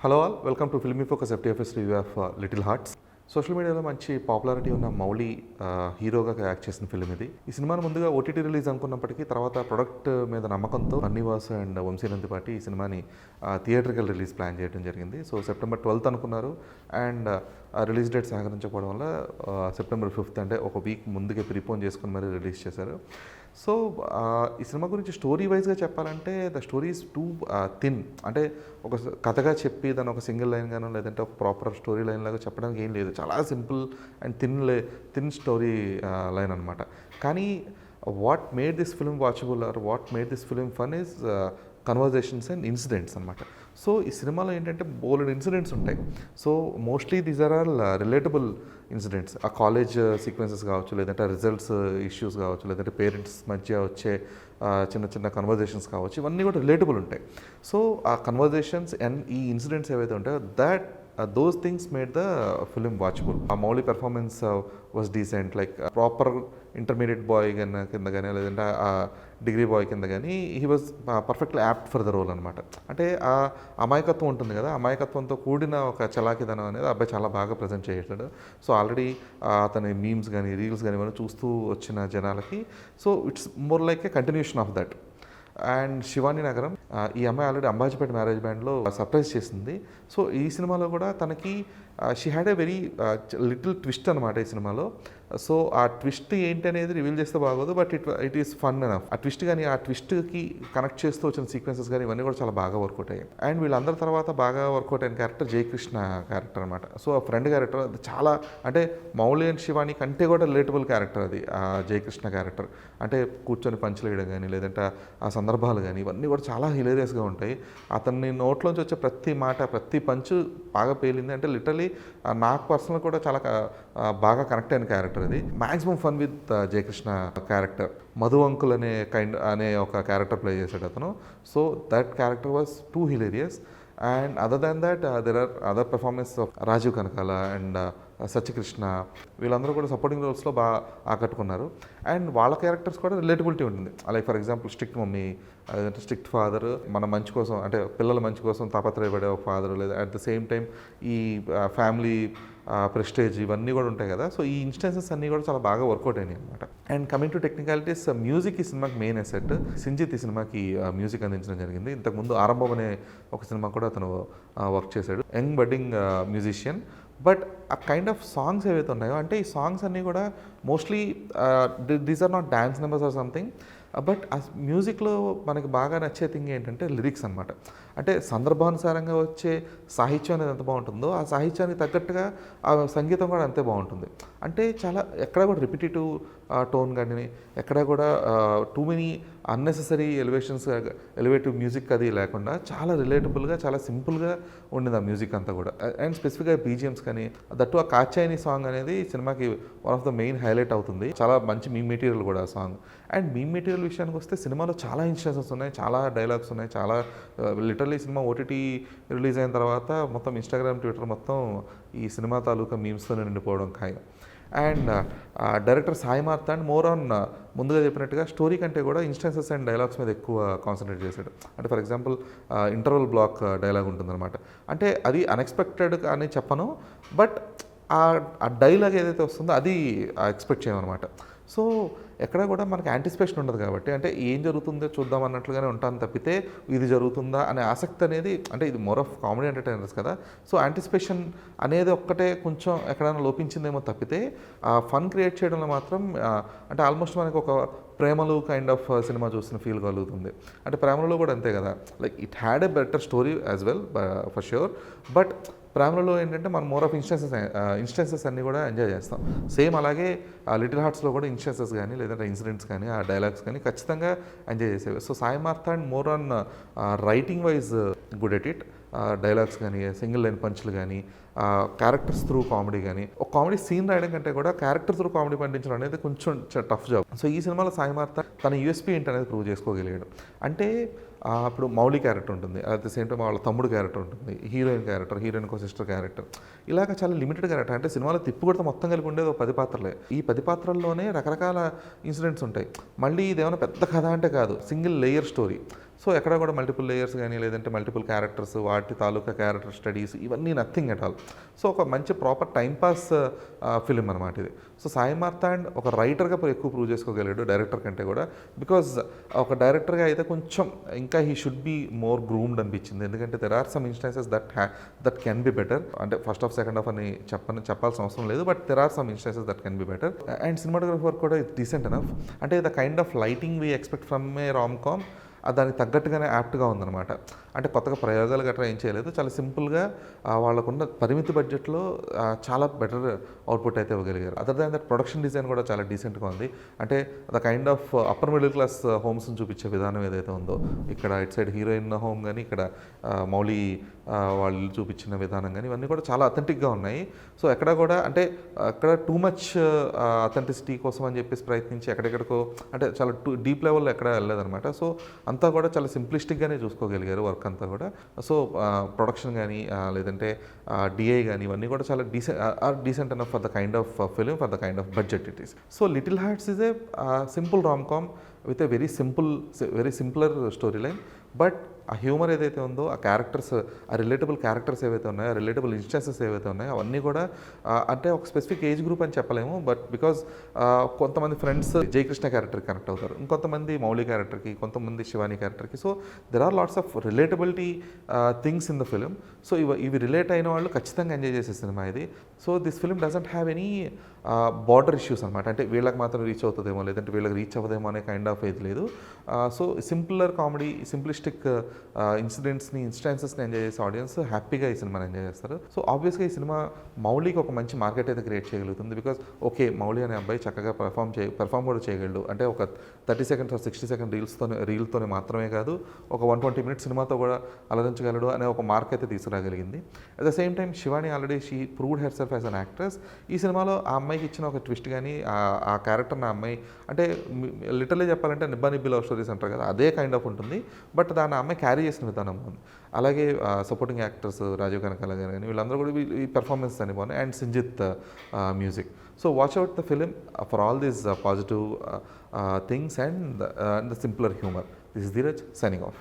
Hello all, welcome to filmy focus FTFS review of little hearts. Social మీడియాలో మంచి popularity ఉన్న మౌలి హీరోగా యాక్ట్ చేసిన ఫిల్మ్ ఇది. ఈ సినిమాను ముందుగా OTT రిలీజ్ అనుకున్నప్పటికీ తర్వాత ప్రొడక్ట్ మీద నమ్మకంతో బన్నీవాస్ అండ్ వంశీనందిపాటి ఈ సినిమాని థియేటర్కల్ రిలీజ్ ప్లాన్ చేయడం జరిగింది. సో September 12th అనుకున్నారు అండ్ రిలీజ్ డేట్ సహకరించకపోవడం వల్ల September 5th అంటే ఒక వీక్ ముందుకే ప్రీపోన్ చేసుకుని మరీ రిలీజ్ చేశారు. సో ఈ సినిమా గురించి స్టోరీ వైజ్గా చెప్పాలంటే the story is two thin. అంటే ఒక కథగా చెప్పి దాన్ని ఒక సింగిల్ లైన్ గానో లేదంటే ఒక ప్రాపర్ స్టోరీ లైన్ లాగా చెప్పడానికి ఏం లేదు. చాలా simple and thin story line అనమాట. కానీ what made this film watchable or what made this film fun is conversations and incidents అనమాట. సో ఈ సినిమాలో ఏంటంటే బోల్డ్ ఇన్సిడెంట్స్ ఉంటాయి. So mostly these are all relatable incidents. ఆ కాలేజ్ సీక్వెన్సెస్ కావచ్చు, లేదంటే రిజల్ట్స్ ఇష్యూస్ కావచ్చు, లేదంటే పేరెంట్స్ మధ్య వచ్చే చిన్న చిన్న కన్వర్జేషన్స్ కావచ్చు, ఇవన్నీ కూడా రిలేటబుల్ ఉంటాయి. సో ఆ కన్వర్జేషన్స్ అండ్ ఈ ఇన్సిడెంట్స్ ఏవైతే ఉంటాయో those things made the film watchable. ఆ Mouli performance was decent. Like proper intermediate boy కింద కానీ లేదంటే ఆ డిగ్రీ బాయ్ కింద కానీ he was perfectly apt for the role అనమాట. అంటే ఆ అమాయకత్వం ఉంటుంది కదా, అమాయకత్వంతో కూడిన ఒక చలాకిదనం అనేది అబ్బాయి చాలా బాగా ప్రజెంట్ చేశాడు. సో ఆల్రెడీ అతని మీమ్స్ కానీ రీల్స్ కానీ ఇవన్నీ చూస్తూ వచ్చిన జనాలకి so it's more like A continuation of that. And Shivani నగరం ఈ అమ్మాయి ఆల్రెడీ అంబాజీపేట మ్యారేజ్ బ్యాండ్లో సర్ప్రైజ్ చేసింది. సో ఈ సినిమాలో కూడా తనకి she had a very little twist అనమాట ఈ సినిమాలో. సో ఆ ట్విస్ట్ ఏంటి అనేది రివీల్ చేస్తే బాగోదు, but it is fun enough. ఆ ట్విస్ట్ కానీ ఆ ట్విస్ట్కి కనెక్ట్ చేస్తూ వచ్చిన సీక్వెన్సెస్ కానీ ఇవన్నీ కూడా చాలా బాగా వర్కౌట్ అయ్యాయి. అండ్ వీళ్ళందరి తర్వాత బాగా వర్కౌట్ అయిన క్యారెక్టర్ జయకృష్ణ క్యారెక్టర్ అనమాట. సో ఆ ఫ్రెండ్ క్యారెక్టర్ అది చాలా అంటే మౌలి అండ్ శివాని కంటే కూడా రిలేటబుల్ క్యారెక్టర్ అది ఆ జయకృష్ణ క్యారెక్టర్. అంటే కూర్చొని పంచులు వేయడం కానీ లేదంటే ఆ సందర్భాలు కానీ ఇవన్నీ కూడా చాలా హిలేరియస్గా ఉంటాయి. అతన్ని నోట్లోంచి వచ్చే ప్రతి మాట ప్రతి పంచు బాగా పేలింది. అంటే లిటరలీ నాకు పర్సనల్ కూడా చాలా బాగా కనెక్ట్ అయిన క్యారెక్టర్ అది. Maximum fun with Jayakrishna character. Madhu uncle అనే ఒక క్యారెక్టర్ ప్లే చేశాడు అతను. So that character was too hilarious. And other than that there are other performance of Rajeev Kanakala and Satyakrishna, వీళ్ళందరూ కూడా సపోర్టింగ్ రోల్స్లో బాగా ఆకట్టుకున్నారు. అండ్ వాళ్ళ క్యారెక్టర్స్ కూడా రిలేటబిలిటీ ఉంటుంది. Like for example strict mummy, అదంటే స్ట్రిక్ట్ ఫాదర్, మన మంచి కోసం అంటే పిల్లల మంచి కోసం తాపత్రయపడే ఒక ఫాదర్, లేదా అట్ ద సేమ్ టైం ఈ ఫ్యామిలీ ప్రెస్టేజ్ ఇవన్నీ కూడా ఉంటాయి కదా. సో ఈ ఇన్స్టెన్సెస్ అన్నీ కూడా చాలా బాగా వర్కౌట్ అయినాయి అనమాట. And coming to technicalities, music ఈ సినిమాకి మెయిన్ అసెట్. సింజిత్ ఈ సినిమాకి మ్యూజిక్ అందించడం జరిగింది. ఇంతకుముందు ఆరంభం అనే ఒక సినిమా కూడా అతను వర్క్ చేశాడు. Young budding musician. బట్ ఆ కైండ్ ఆఫ్ సాంగ్స్ ఏవైతే ఉన్నాయో అంటే ఈ సాంగ్స్ అన్నీ కూడా mostly these are not dance numbers or something. But ఆ మ్యూజిక్లో మనకి బాగా నచ్చే థింగ్ ఏంటంటే లిరిక్స్ అనమాట. అంటే సందర్భానుసారంగా వచ్చే సాహిత్యం అనేది ఎంత బాగుంటుందో ఆ సాహిత్యానికి తగ్గట్టుగా ఆ సంగీతం కూడా అంతే బాగుంటుంది. అంటే చాలా ఎక్కడ కూడా రిపిటేటివ్ టోన్ కానీ ఎక్కడ కూడా టూ మెనీ అన్నెసెసరీ ఎలివేటివ్ మ్యూజిక్ అది లేకుండా చాలా రిలేటబుల్గా చాలా సింపుల్గా ఉండింది ఆ మ్యూజిక్ అంతా కూడా. అండ్ స్పెసిఫిక్గా BGMs కానీ దట్టు ఆ కాచాయని సాంగ్ అనేది సినిమాకి one of the main highlight అవుతుంది. చాలా మంచి మీమ్ మెటీరియల్ కూడా ఆ సాంగ్. అండ్ మీమ్ మెటీరియల్ విషయానికి వస్తే సినిమాలో చాలా ఇన్స్టెన్సెస్ ఉన్నాయి, చాలా డైలాగ్స్ ఉన్నాయి, చాలా లిటరల్లీ సినిమా OTT రిలీజ్ అయిన తర్వాత మొత్తం ఇన్స్టాగ్రామ్ ట్విట్టర్ మొత్తం ఈ సినిమా తాలూకా మీమ్స్తో నిండిపోవడం ఖాయం. And director Sai Marthand more on ముందుగా చెప్పినట్టుగా స్టోరీ కంటే కూడా ఇన్స్టెన్సెస్ అండ్ డైలాగ్స్ మీద ఎక్కువ కాన్సన్ట్రేట్ చేశాడు. అంటే for example interval block dialogue ఉంటుందన్నమాట. అంటే అది అన్ఎక్స్పెక్టెడ్ అని చెప్పను, బట్ ఆ డైలాగ్ ఏదైతే వస్తుందో అది ఎక్స్పెక్ట్ చేయమన్నమాట. సో ఎక్కడ కూడా మనకి యాంటిసిపేషన్ ఉండదు కాబట్టి అంటే ఏం జరుగుతుందో చూద్దాం అన్నట్లుగానే ఉంటాను తప్పితే ఇది జరుగుతుందా అనే ఆసక్తి అనేది, అంటే ఇది మోర్ ఆఫ్ కామెడీ ఎంటర్టైనర్స్ కదా. సో యాంటిసిపేషన్ అనేది ఒక్కటే కొంచెం ఎక్కడైనా లోపించిందేమో తప్పితే ఆ ఫన్ క్రియేట్ చేయడంలో మాత్రం అంటే ఆల్మోస్ట్ మనకి ఒక ప్రేమలు కైండ్ ఆఫ్ సినిమా చూసిన ఫీల్ కలుగుతుంది. అంటే ప్రేమలో కూడా అంతే కదా, like it had a better story as well for sure. But ప్రేమలో ఏంటంటే మనం మోర్ ఆఫ్ ఇన్స్టెన్సెస్ అన్నీ కూడా ఎంజాయ్ చేస్తాం. సేమ్ అలాగే లిటిల్ హార్ట్స్లో కూడా ఇన్స్టెన్సెస్ కానీ లేదంటే ఇన్సిడెంట్స్ కానీ ఆ డైలాగ్స్ కానీ ఖచ్చితంగా ఎంజాయ్ చేసేవి. So Sai Marthand more on writing wise good at it. Dialogues కానీ సింగిల్ లైన్ పంచ్లు కానీ క్యారెక్టర్స్ త్రూ కామెడీ కానీ ఒక కామెడీ సీన్ రాయడం కంటే కూడా క్యారెక్టర్ త్రూ కామెడీ పండించడం అనేది కొంచెం టఫ్ జాబ్. సో ఈ సినిమాలో సాయి మార్తాండ్ తన USP ఏంటనేది ప్రూవ్ చేసుకోగలిగాడు. అంటే ఇప్పుడు మౌలి క్యారెక్టర్ ఉంటుంది, అట్ ద సేమ్ టైం వాళ్ళ తమ్ముడు క్యారెక్టర్ ఉంటుంది, హీరోయిన్ కో సిస్టర్ క్యారెక్టర్, ఇలాగ చాలా లిమిటెడ్ క్యారెక్టర్. అంటే సినిమాలో తిప్పుకొడితే మొత్తం కలిపి ఉండేది ఒక 10 పాత్రలే. ఈ 10 పాత్రల్లోనే రకరకాల ఇన్సిడెంట్స్ ఉంటాయి. మళ్ళీ ఇదేమైనా పెద్ద కథ అంటే కాదు, సింగిల్ లేయర్ స్టోరీ. సో ఎక్కడ కూడా మల్టిపుల్ లేయర్స్ కానీ లేదంటే మల్టిపుల్ క్యారెక్టర్స్ వాటి తాలూకా క్యారెక్టర్ స్టడీస్ ఇవన్నీ నథింగ్ ఎట్ ఆల్. సో ఒక మంచి ప్రాపర్ టైంపాస్ ఫిలిం అనమాట ఇది. సో సాయి మార్తాండ్ ఒక రైటర్గా ఎక్కువ ప్రూవ్ చేసుకోగలిగాడు డైరెక్టర్ కంటే కూడా. బికాజ్ ఒక డైరెక్టర్గా అయితే కొంచెం ఇంకా he should be more groomed అనిపించింది. ఎందుకంటే there are some instances that can be better. అంటే ఫస్ట్ హాఫ్ సెకండ్ హాఫ్ అని చెప్పాల్సిన అవసరం లేదు, but there are some instances that can be better. And cinematographer కూడా డీసెంట్ ఎనఫ్. అంటే the kind of lighting we expect from a rom com దానికి తగ్గట్టుగానే యాప్ట్గా ఉందన్నమాట. అంటే కొత్తగా ప్రయోగాలు గట్రా ఏం చేయలేదు, చాలా సింపుల్గా వాళ్ళకున్న పరిమితి బడ్జెట్లో చాలా బెటర్ అవుట్పుట్ అయితే ఇవ్వగలిగారు. Other than that production design కూడా చాలా డీసెంట్గా ఉంది. అంటే the kind of upper middle class హోమ్స్ని చూపించే విధానం ఏదైతే ఉందో, ఇక్కడ ఇటు సైడ్ హీరోయిన్ హోమ్ కానీ ఇక్కడ మౌలి వాళ్ళు చూపించిన విధానం కానీ ఇవన్నీ కూడా చాలా అథెంటిక్గా ఉన్నాయి. సో ఎక్కడ కూడా అంటే అక్కడ టూ మచ్ అథెంటిసిటీ కోసం అని చెప్పేసి ప్రయత్నించి ఎక్కడెక్కడికో అంటే చాలా డీప్ లెవెల్లో ఎక్కడ వెళ్ళలేదన్నమాట. సో అంతా కూడా చాలా సింప్లిస్టిక్గానే చూసుకోగలిగారు వర్క్ అంతా కూడా. సో ప్రొడక్షన్ కానీ లేదంటే డిఐ కానీ ఇవన్నీ కూడా చాలా decent enough for the kind of film, for the kind of budget it is. So Little Hearts is a simple rom com with a very simpler story line. But ఆ humour ఏదైతే ఉందో, ఆ characters, ఆ relatable characters ఏవైతే ఉన్నాయో, ఆ relatable instances ఏవైతే ఉన్నాయో అవన్నీ కూడా అంటే ఒక స్పెసిఫిక్ ఏజ్ గ్రూప్ అని చెప్పలేము. బట్ బికాజ్ కొంతమంది ఫ్రెండ్స్ జయకృష్ణ క్యారెక్టర్కి కనెక్ట్ అవుతారు, ఇంకొంతమంది మౌలి క్యారెక్టర్కి, కొంతమంది శివాని క్యారెక్టర్కి. So there are lots of relatability things in the film. So ఇవి రిలేట్ అయిన వాళ్ళు ఖచ్చితంగా ఎంజాయ్ చేసే సినిమా ఇది. So this film doesn't have any border issues అనమాట. అంటే వీళ్ళకి మాత్రం రీచ్ అవుతుందేమో లేదంటే వీళ్ళకి రీచ్ అవ్వదేమో అనే కైండ్ ఆఫ్ ఏది లేదు. సో సింపులర్ కామెడీ, సింప్లిస్టిక్ ఇన్స్టాన్సెస్ని ఎంజాయ్ చేసే ఆడియన్స్ హ్యాపీగా ఈ సినిమాని ఎంజాయ్ చేస్తారు. సో ఆబ్వియస్గా ఈ సినిమా మౌలికి ఒక మంచి మార్కెట్ అయితే క్రియేట్ చేయగలుగుతుంది. బికాజ్ ఓకే, మౌలి అనే అబ్బాయి చక్కగా పెర్ఫామ్ కూడా చేయగలడు. అంటే ఒక 30 సెకండ్స్ 60 సెకండ్ రీల్తోనే మాత్రమే కాదు, ఒక 120 మినిట్స్ సినిమాతో కూడా అలరించగలడు అనే ఒక మార్క్ అయితే తీసుకురాగలిగింది. At the same time Shivani already she proved herself as an actress. ఈ సినిమాలో ఆ అమ్మాయికి ఇచ్చిన ఒక ట్విస్ట్ కానీ ఆ క్యారెక్టర్ నా అమ్మాయి అంటే లిటరల్లీ చెప్పాలంటే నిబ్బా నిబ్బి లవ్ స్టోరీస్ అంటారు కదా, అదే కైండ్ ఆఫ్ ఉంటుంది. బట్ దాన్ని అమ్మాయి క్యారీ చేసిన విధానం ఉంది. అలాగే సపోర్టింగ్ యాక్టర్స్ రాజీవ్ కనకాల కానీ వీళ్ళందరూ కూడా ఈ పెర్ఫార్మెన్స్ అని బాగున్నాయి. And Sinjith music. So watch out the film for all these positive things and the simpler humour. This is Dheeraj signing off.